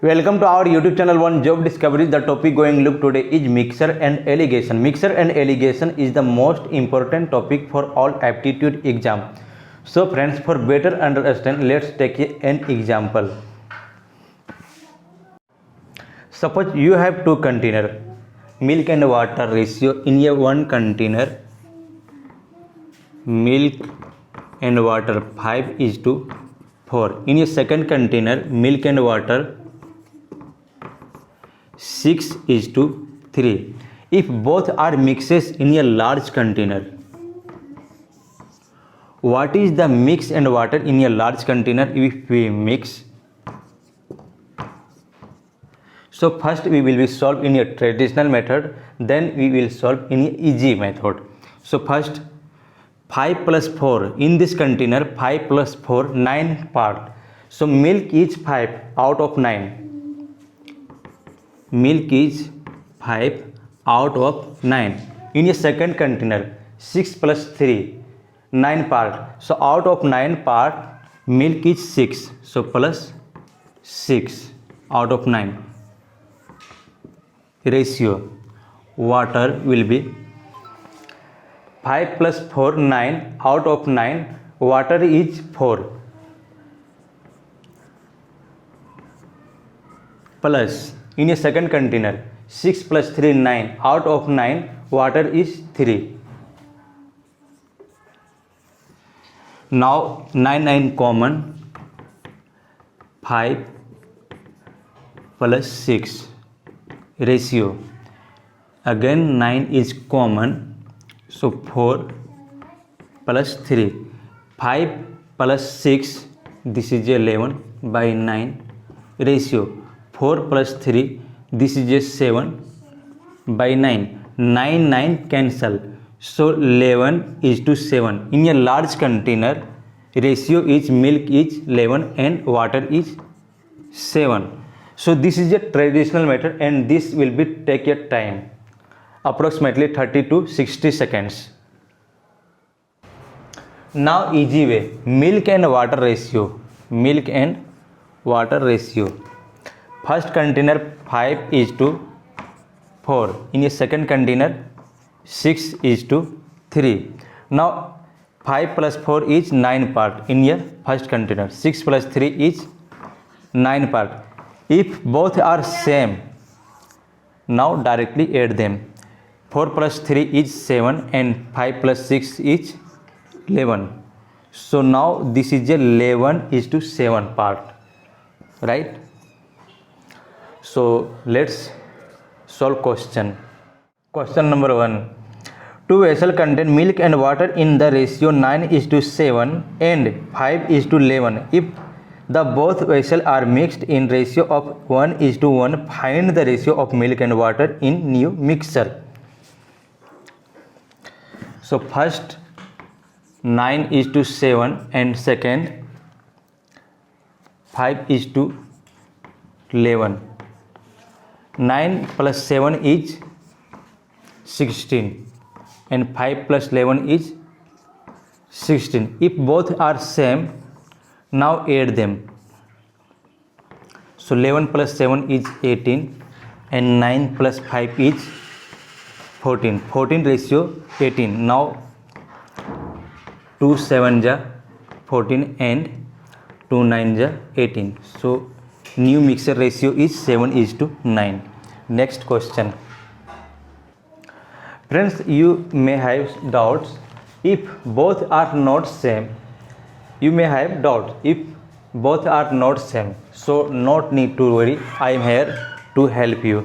Welcome to our YouTube channel One Job Discovery. The topic going look today is mixture and alligation. Mixture and alligation is the most important topic for all aptitude exam. So friends, for better understand, let's take an example. Suppose you have two container, milk and water ratio in a one container, milk and water 5:4. In a second container, milk and water 6:3. If both are mixes in a large container, what is the mix and water in a large container if we mix? So first we will be solve in a traditional method, then we will solve in a easy method. So first 5 plus 4 in this container, 5 plus 4 9 part. So milk is 5 out of 9. Milk is 5 out of 9. In a second container, 6 plus 3 9 part. So out of 9 part, milk is 6. So plus 6 out of 9. Ratio water will be 5 plus 4 9 out of 9. Water is 4 plus in a second container 6 plus 3 9 out of 9. Water is 3. Now 9 common, 5 plus 6. Ratio again 9 is common, so 4 plus 3. 5 plus 6, this is 11 by 9. Ratio 4 plus 3, this is 7 by 9. 9 cancel, so 11:7. In a large container, ratio is milk is 11 and water is 7. So this is a traditional method and this will be take a time approximately 30 to 60 seconds. Now easy way, milk and water ratio. Milk and water ratio. First container 5:4. In a second container 6:3. Now 5 plus 4 is 9 part in a first container. 6 plus 3 is 9 part. If both are same, now directly add them. 4 plus 3 is 7 and 5 plus 6 is 11. So now this is 11:7 part, right? So let's solve question. Question number 1. Two vessels contain milk and water in the ratio 9:7 and 5:11. If the both vessels are mixed in ratio of 1:1, find the ratio of milk and water in new mixture. So first 9:7 and second 5:11. 9 plus 7 is 16 and 5 plus 11 is 16. If both are same, now add them. So 11 plus 7 is 18 and 9 plus 5 is 14. 14 ratio 18. Now 2 7 ja 14 and 2 9 ja 18. So new mixture ratio is 7:9. Next question. Friends, you may have doubts if both are not same. You may have doubt if both are not same, so not need to worry, I am here to help you.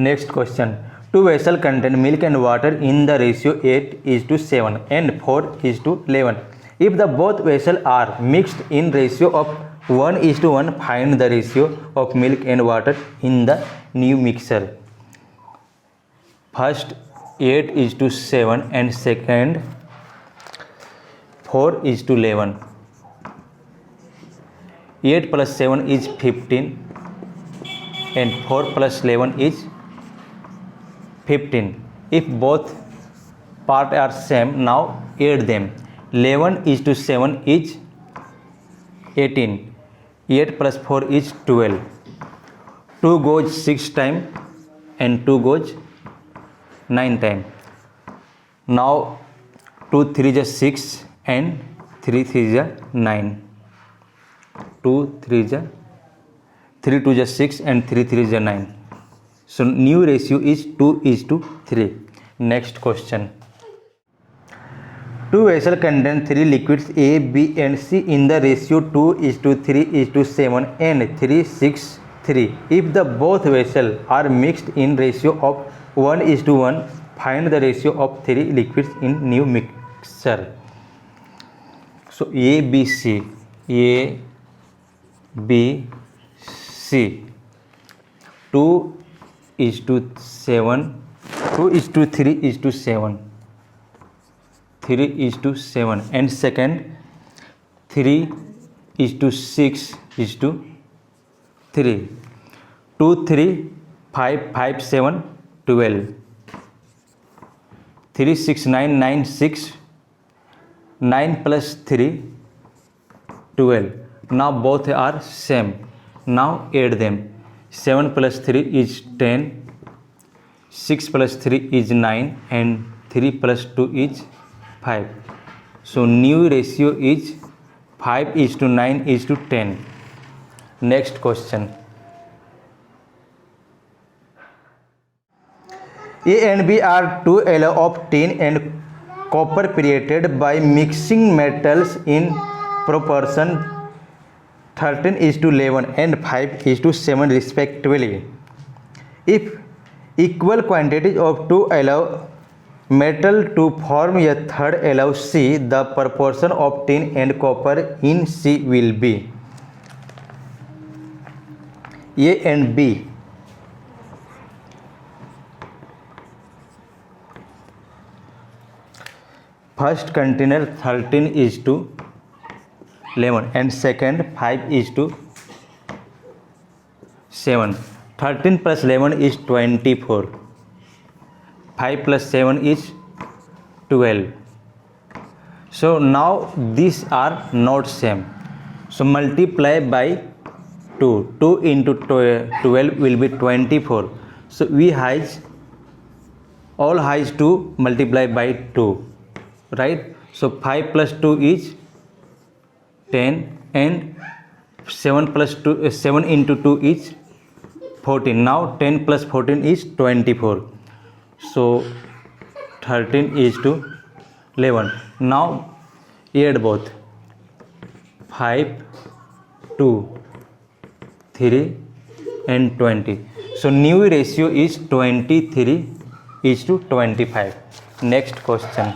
Next question. Two vessels contain milk and water in the ratio 8:7 and 4:11. If the both vessels are mixed in ratio of 1:1, find the ratio of milk and water in the new mixture. First 8:7 and second 4:11. 8 plus 7 is 15 and 4 plus 11 is 15. If both part are same, now add them. 11:7 is 18. 8 plus 4 is 12. 2 goes 6 time and 2 goes 9 time. Now 2 3 is 6 and 3 3 is 9. 2 3 is 3 2 is 6 and 3 3 is 9. So new ratio is 2:3. Next question. Two vessels contain 3 liquids A, B and C in the ratio 2:3:7 and 3:6:3. If the both vessels are mixed in ratio of 1:1, find the ratio of 3 liquids in new mixture. So A, B, C. A, B, C. 2:7. 2:3:7. 3:7 and second 3:6:3. 2 3 5 5 7 12. 3 6 9 9 6. 9 plus 3 12. Now both are same. Now add them. 7 plus 3 is 10. 6 plus 3 is 9 and 3 plus 2 is 5. So new ratio is 5:9:10. Next question. A and B are two alloys of tin and copper created by mixing metals in proportion 13:11 and 5:7 respectively. If equal quantities of two alloy metal to form a third alloy C, the proportion of tin and copper in C will be. A and B. First container 13:11 and second 5:7. 13 plus 11 is 24. 5 plus 7 is 12. So now these are not same. So multiply by 2. 2 into 12 will be 24. So we all has to multiply by 2. Right? So 5 plus 2 is 10 and 7 plus 2 7 into 2 is 14. Now 10 plus 14 is 24. So 13:11. Now add both. 5 2 3 and 20. So new ratio is 23:25. Next question.